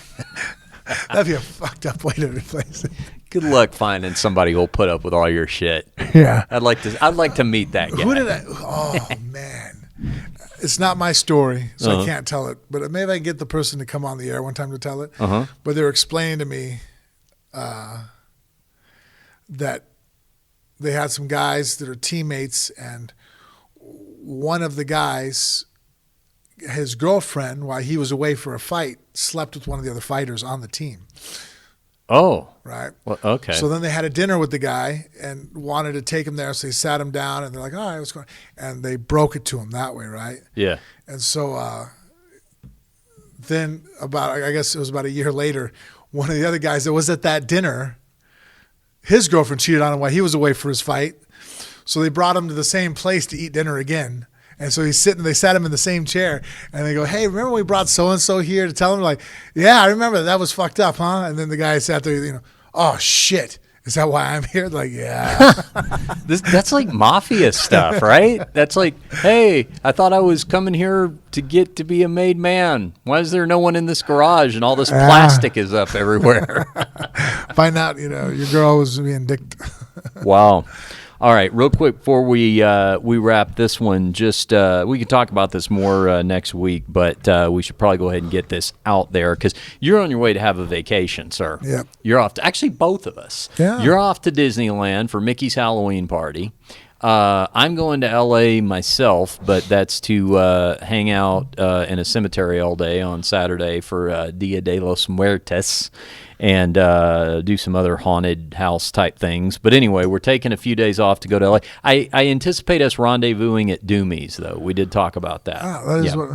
That'd be a fucked up way to replace it. Good luck finding somebody who'll put up with all your shit. Yeah. I'd like to meet that guy. Who did I? Oh, man. It's not my story, so I can't tell it. But maybe I can get the person to come on the air one time to tell it. Uh-huh. But they were explaining to me that they had some guys that are teammates, and one of the guys, his girlfriend, while he was away for a fight, slept with one of the other fighters on the team. Oh. Right. Well, okay. So then they had a dinner with the guy and wanted to take him there, so they sat him down, and they're like, all right, what's going on? And they broke it to him that way, right? Yeah. And so then I guess it was about a year later, one of the other guys that was at that dinner, his girlfriend cheated on him while he was away for his fight. So they brought him to the same place to eat dinner again. And so they sat him in the same chair, and they go, hey, remember we brought so-and-so here to tell him? Like, yeah, I remember that was fucked up, huh? And then the guy sat there, oh, shit. Is that why I'm here? Like, yeah. That's like mafia stuff, right? That's like, hey, I thought I was coming here to get to be a made man. Why is there no one in this garage and all this plastic is up everywhere? Find out, your girl was being dicked. Wow. All right, real quick before we wrap this one, just we can talk about this more next week, but we should probably go ahead and get this out there because you're on your way to have a vacation, sir. Yep. You're off to, actually both of us. Yeah. You're off to Disneyland for Mickey's Halloween party. I'm going to L.A. myself, but that's to hang out in a cemetery all day on Saturday for Dia de los Muertos. And do some other haunted house type things. But anyway, we're taking a few days off to go to LA. I anticipate us rendezvousing at Doomy's, though. We did talk about that. That is what...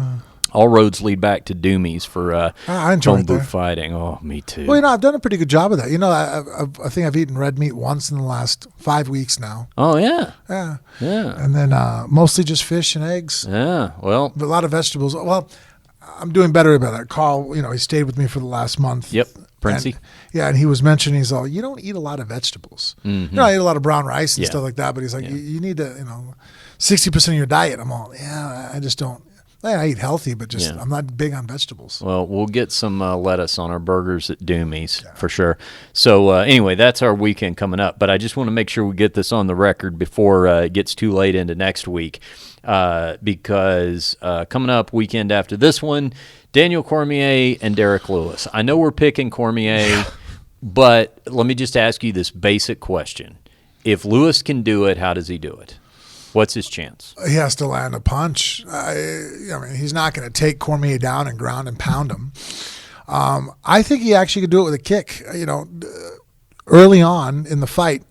All roads lead back to Doomy's for I enjoy home booth fighting. Oh, me too. Well, I've done a pretty good job of that. I think I've eaten red meat once in the last 5 weeks now. Oh, yeah. Yeah. Yeah. And then mostly just fish and eggs. Yeah, well. But a lot of vegetables. Well, I'm doing better about that. Carl, he stayed with me for the last month. Yep. Princey. And he was mentioning, he's all, you don't eat a lot of vegetables. Mm-hmm. I eat a lot of brown rice and stuff like that, but he's like, you need to, 60% of your diet. I'm all, I just don't. I eat healthy, but I'm not big on vegetables. Well, we'll get some lettuce on our burgers at Doomy's for sure. So anyway, that's our weekend coming up. But I just want to make sure we get this on the record before it gets too late into next week. Because coming up weekend after this one, Daniel Cormier and Derrick Lewis. I know we're picking Cormier, but let me just ask you this basic question. If Lewis can do it, how does he do it? What's his chance? He has to land a punch. I mean, he's not going to take Cormier down and ground and pound him. I think he actually could do it with a kick. Early on in the fight,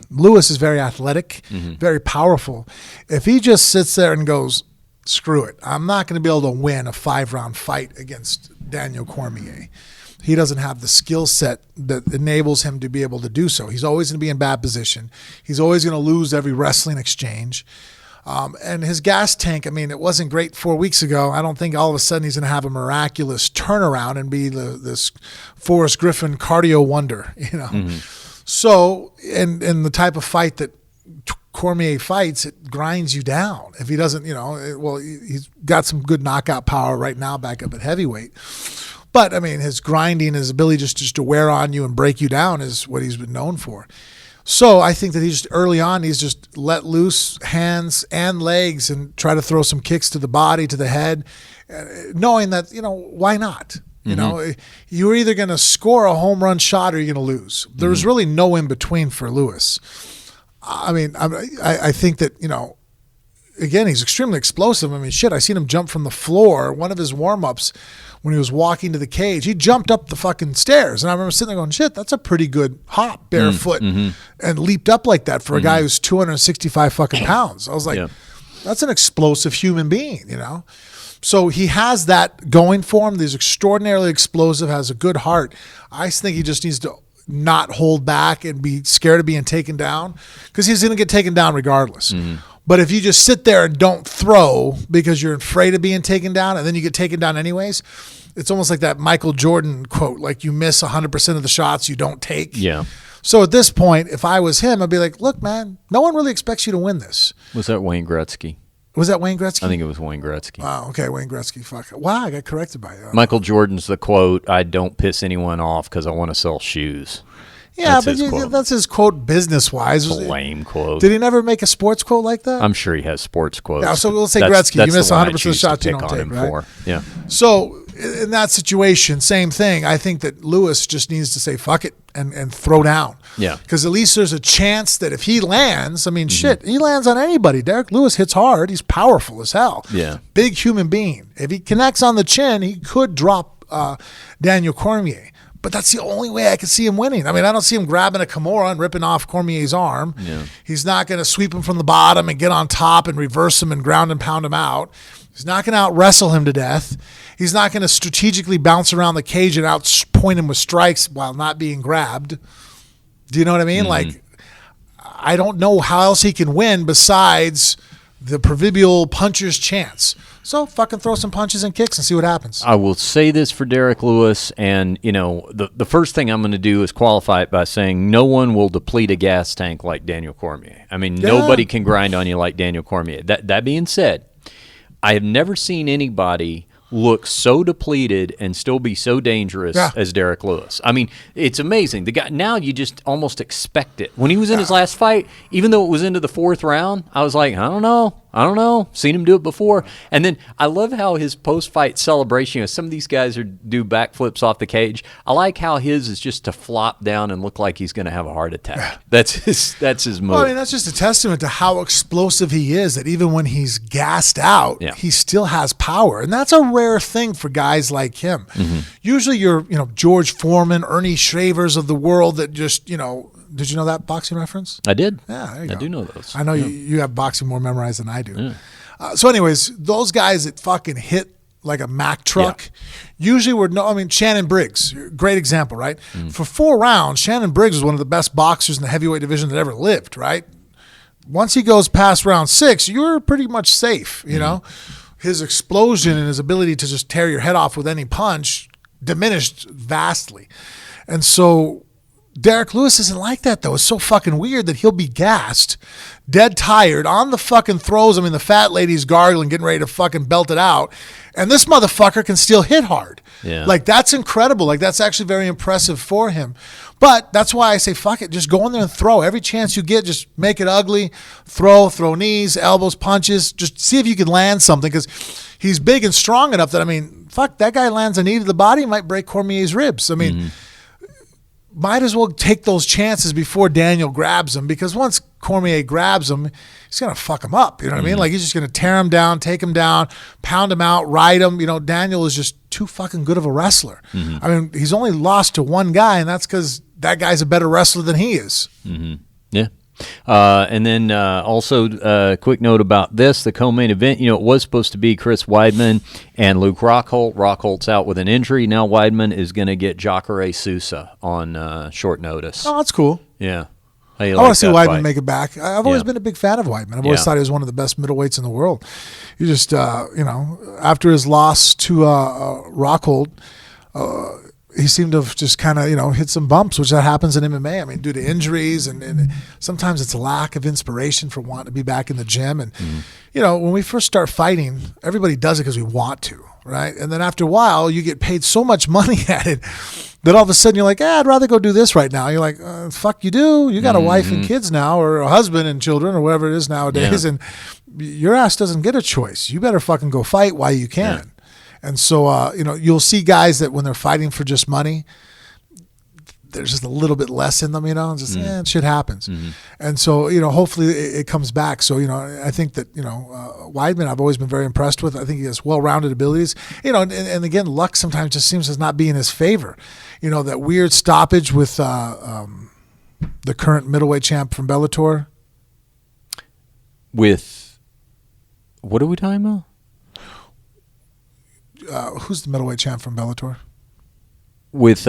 Lewis is very athletic, very powerful. If he just sits there and goes, screw it, I'm not going to be able to win a 5-round fight against Daniel Cormier. He doesn't have the skill set that enables him to be able to do so. He's always going to be in bad position. He's always going to lose every wrestling exchange. And his gas tank, I mean, it wasn't great 4 weeks ago. I don't think all of a sudden he's going to have a miraculous turnaround and be this Forrest Griffin cardio wonder, So, and the type of fight that Cormier fights, it grinds you down. If he doesn't, he's got some good knockout power right now back up at heavyweight. But, I mean, his grinding, his ability just to wear on you and break you down is what he's been known for. So I think that he's just let loose hands and legs and try to throw some kicks to the body, to the head, knowing that, why not? You're either going to score a home run shot or you're going to lose. There's really no in between for Lewis. I mean, I think that, again, he's extremely explosive. I mean, I seen him jump from the floor. One of his warm-ups when he was walking to the cage, he jumped up the fucking stairs. And I remember sitting there going, shit, that's a pretty good hop barefoot and leaped up like that for a guy who's 265 fucking pounds. I was like, that's an explosive human being, So he has that going for him. He's extraordinarily explosive, has a good heart. I think he just needs to not hold back and be scared of being taken down because he's going to get taken down regardless. But if you just sit there and don't throw because you're afraid of being taken down and then you get taken down anyways, it's almost like that Michael Jordan quote, like you miss 100% of the shots you don't take. Yeah. So at this point, if I was him, I'd be like, look, man, no one really expects you to win this. Was that Wayne Gretzky? Was that Wayne Gretzky? I think it was Wayne Gretzky. Oh, okay, Wayne Gretzky. Fuck. Wow, I got corrected by you. Michael Jordan's the quote, I don't piss anyone off because I want to sell shoes. Yeah, that's his quote business-wise. It's a lame quote. Did he never make a sports quote like that? I'm sure he has sports quotes. Yeah, so we'll say Gretzky. You miss 100% of the shots you don't take, right? For. Yeah. So in that situation, same thing. I think that Lewis just needs to say fuck it and throw down. Yeah. Because at least there's a chance that if he lands, I mean, he lands on anybody. Derrick Lewis hits hard. He's powerful as hell. Yeah. Big human being. If he connects on the chin, he could drop Daniel Cormier. But that's the only way I could see him winning. I mean, I don't see him grabbing a Kimura and ripping off Cormier's arm. Yeah. He's not going to sweep him from the bottom and get on top and reverse him and ground and pound him out. He's not going to out-wrestle him to death. He's not going to strategically bounce around the cage and out-point him with strikes while not being grabbed. Do you know what I mean? Like, I don't know how else he can win besides the proverbial puncher's chance. So fucking throw some punches and kicks and see what happens. I will say this for Derrick Lewis, and the first thing I'm going to do is qualify it by saying no one will deplete a gas tank like Daniel Cormier. I mean, nobody can grind on you like Daniel Cormier. That being said, I have never seen anybody look so depleted and still be so dangerous as Derrick Lewis. I mean, it's amazing. The guy, now you just almost expect it. When he was in his last fight, even though it was into the fourth round, I was like, I don't know. Seen him do it before. And then I love how his post-fight celebration, some of these guys do backflips off the cage. I like how his is just to flop down and look like he's going to have a heart attack. That's his move. Well, I mean, that's just a testament to how explosive he is, that even when he's gassed out, he still has power. And that's a rare thing for guys like him. Usually you're, George Foreman, Ernie Shavers of the world that just, did you know that boxing reference? I did. Yeah, there you go. I do know those. I know you have boxing more memorized than I do. Yeah. So anyways, those guys that fucking hit like a Mack truck, usually Shannon Briggs, great example, right? For 4 rounds, Shannon Briggs was one of the best boxers in the heavyweight division that ever lived, right? Once he goes past round 6, you're pretty much safe, you know? His explosion and his ability to just tear your head off with any punch diminished vastly. And so Derrick Lewis isn't like that, though. It's so fucking weird that he'll be gassed, dead tired, on the fucking throws. I mean, the fat lady's gargling, getting ready to fucking belt it out. And this motherfucker can still hit hard. Yeah. Like, that's incredible. Like, that's actually very impressive for him. But that's why I say, fuck it. Just go in there and throw. Every chance you get, just make it ugly. Throw knees, elbows, punches. Just see if you can land something, because he's big and strong enough that, fuck, that guy lands a knee to the body, might break Cormier's ribs. might as well take those chances before Daniel grabs him, because once Cormier grabs him, he's going to fuck him up. You know what I mean? Like, he's just going to tear him down, take him down, pound him out, ride him. You know, Daniel is just too fucking good of a wrestler. I mean, he's only lost to one guy, and that's because that guy's a better wrestler than he is. Yeah. And then also a quick note about this, the co-main event, you know, it was supposed to be Chris Weidman and Luke Rockhold. Rockhold's out with an injury. Now Weidman is going to get Jacare Sousa on short notice. Oh, that's cool. Yeah. I want to see Weidman make it back. I've always been a big fan of Weidman. I've always thought he was one of the best middleweights in the world. He just, you know, after his loss to Rockhold, he seemed to have just kind of, you know, hit some bumps, which that happens in MMA. I mean, due to injuries, and sometimes it's a lack of inspiration for wanting to be back in the gym. And, you know, when we first start fighting, everybody does it because we want to, right? And then after a while, you get paid so much money at it that all of a sudden you're like, I'd rather go do this right now. You're like, fuck you do. You got a wife and kids now, or a husband and children, or whatever it is nowadays, and your ass doesn't get a choice. You better fucking go fight while you can. Yeah. And so, you know, you'll see guys that when they're fighting for just money, there's just a little bit less in them, you know, just, shit happens. And so, you know, hopefully it comes back. So, you know, I think that, you know, Weidman, I've always been very impressed with. I think he has well-rounded abilities, you know, and again, luck sometimes just seems to not be in his favor. You know, that weird stoppage with the current middleweight champ from Bellator. With, what are we talking about? Who's the middleweight champ from Bellator? With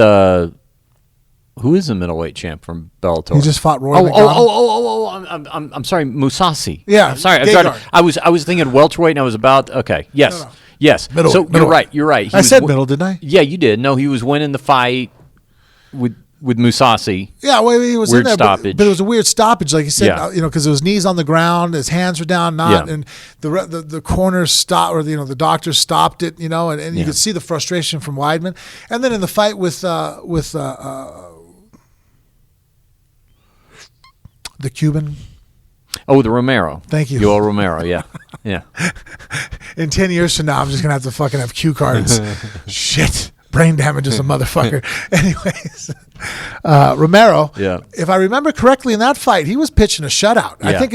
who is the middleweight champ from Bellator? He just fought Roy McDonald. I'm sorry, Musasi. Yeah, I'm sorry. I was thinking welterweight, and I was about yes, no. Yes. Middle, so middle. You're right. I said middle, didn't I? Yeah, you did. No, he was winning the fight with Musasi. Yeah, well, he was weird in there, stoppage. but it was a weird stoppage, like you said. You know, because it was knees on the ground, his hands were down, and the corners stopped, or you know, the doctors stopped it. You know, and you could see the frustration from Weidman. And then in the fight with the Cuban. Oh, the Romero. Thank you. Yoel Romero, yeah. In 10 years from now, I'm just going to have to fucking have cue cards. Shit. Brain damage is a motherfucker. Anyways, Romero, if I remember correctly in that fight, he was pitching a shutout. I think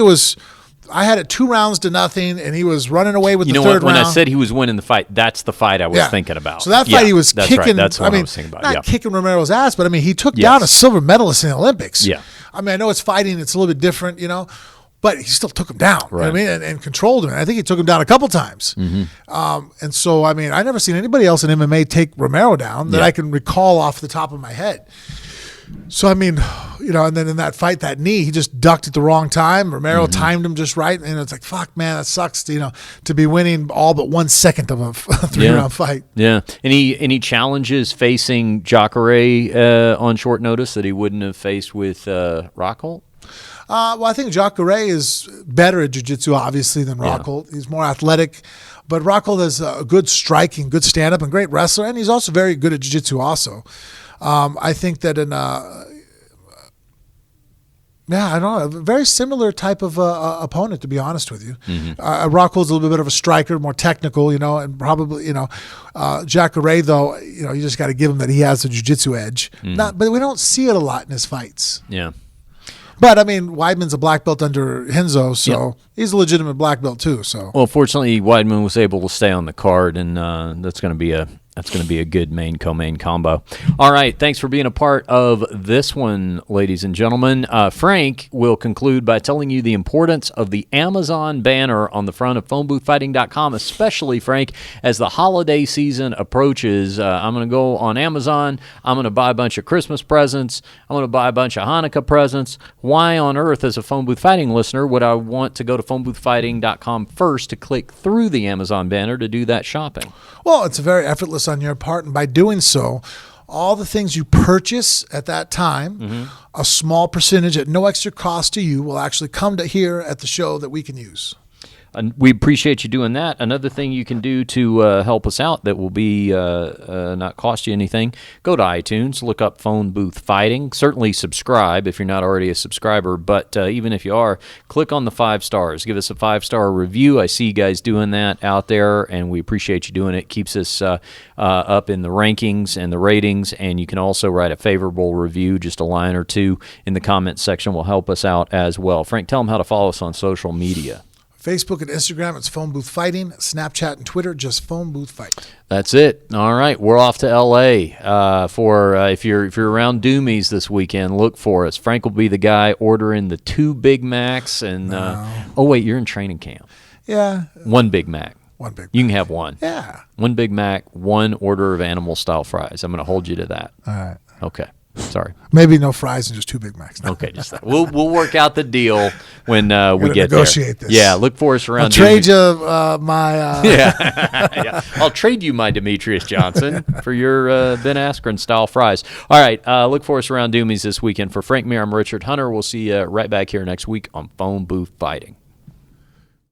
I had it 2 rounds to nothing, and he was running away with the third round. When I said he was winning the fight, that's the fight I was thinking about. So that fight he was kicking. Right. That's what I was thinking about. Not kicking Romero's ass, but I mean, he took down a silver medalist in the Olympics. Yeah. I mean, I know it's fighting, it's a little bit different, you know, but he still took him down. Right. You know what I mean, and controlled him. And I think he took him down a couple times. And so, I mean, I never seen anybody else in MMA take Romero down that I can recall off the top of my head. So, I mean, you know, and then in that fight, that knee, he just ducked at the wrong time. Romero timed him just right. And it's like, fuck, man, that sucks, to be winning all but 1 second of a 3-round fight. Yeah. Any challenges facing Jacare on short notice that he wouldn't have faced with Rockhold? Well, I think Jacare is better at jiu-jitsu, obviously, than Rockhold. He's more athletic. But Rockhold has a good striking, good stand-up, and great wrestler. And he's also very good at jiu-jitsu also. I think that I don't know, a very similar type of opponent, to be honest with you. Rockhold's a little bit better of a striker, more technical, you know, and probably, you know, Jacare, though, you know, you just got to give him that he has a jiu-jitsu edge. But we don't see it a lot in his fights. Yeah. But, I mean, Weidman's a black belt under Henzo, so he's a legitimate black belt, too. So, well, fortunately, Weidman was able to stay on the card, and that's going to be a good co-main combo. All right, thanks for being a part of this one, ladies and gentlemen. Frank will conclude by telling you the importance of the Amazon banner on the front of phoneboothfighting.com, especially, Frank, as the holiday season approaches. I'm going to go on Amazon. I'm going to buy a bunch of Christmas presents. I'm going to buy a bunch of Hanukkah presents. Why on earth, as a Phone Booth Fighting listener, would I want to go to phoneboothfighting.com first to click through the Amazon banner to do that shopping? Well, it's very effortless on your part, and by doing so, all the things you purchase at that time, a small percentage at no extra cost to you will actually come to here at the show that we can use. we appreciate you doing that. Another thing you can do to help us out that will be not cost you anything, go to iTunes, look up Phone Booth Fighting. Certainly subscribe if you're not already a subscriber, but even if you are, click on the 5 stars. Give us a 5-star review. I see you guys doing that out there, and we appreciate you doing it. It keeps us up in the rankings and the ratings, and you can also write a favorable review, just a line or two in the comments section will help us out as well. Frank, tell them how to follow us on social media. Facebook and Instagram, it's Phone Booth Fighting. Snapchat and Twitter, just Phone Booth Fight. That's it. All right, we're off to L.A. For if you're around Doomies this weekend, look for us. Frank will be the guy ordering the 2 Big Macs, and oh wait, you're in training camp. Yeah, 1 Big Mac. 1 Big Mac. You can have 1. Yeah, 1 Big Mac, 1 order of animal style fries. I'm going to hold you to that. all right. Okay. Sorry. Maybe no fries and just 2 Big Macs. No. Okay, just that. We'll work out the deal when we get negotiate there. this. Yeah, look for us around. I'll trade you my. Yeah. I'll trade you my Demetrious Johnson for your Ben Askren style fries. All right, look for us around Doomies this weekend. For Frank, Mir, I'm Richard Hunter. We'll see you right back here next week on Phone Booth Fighting.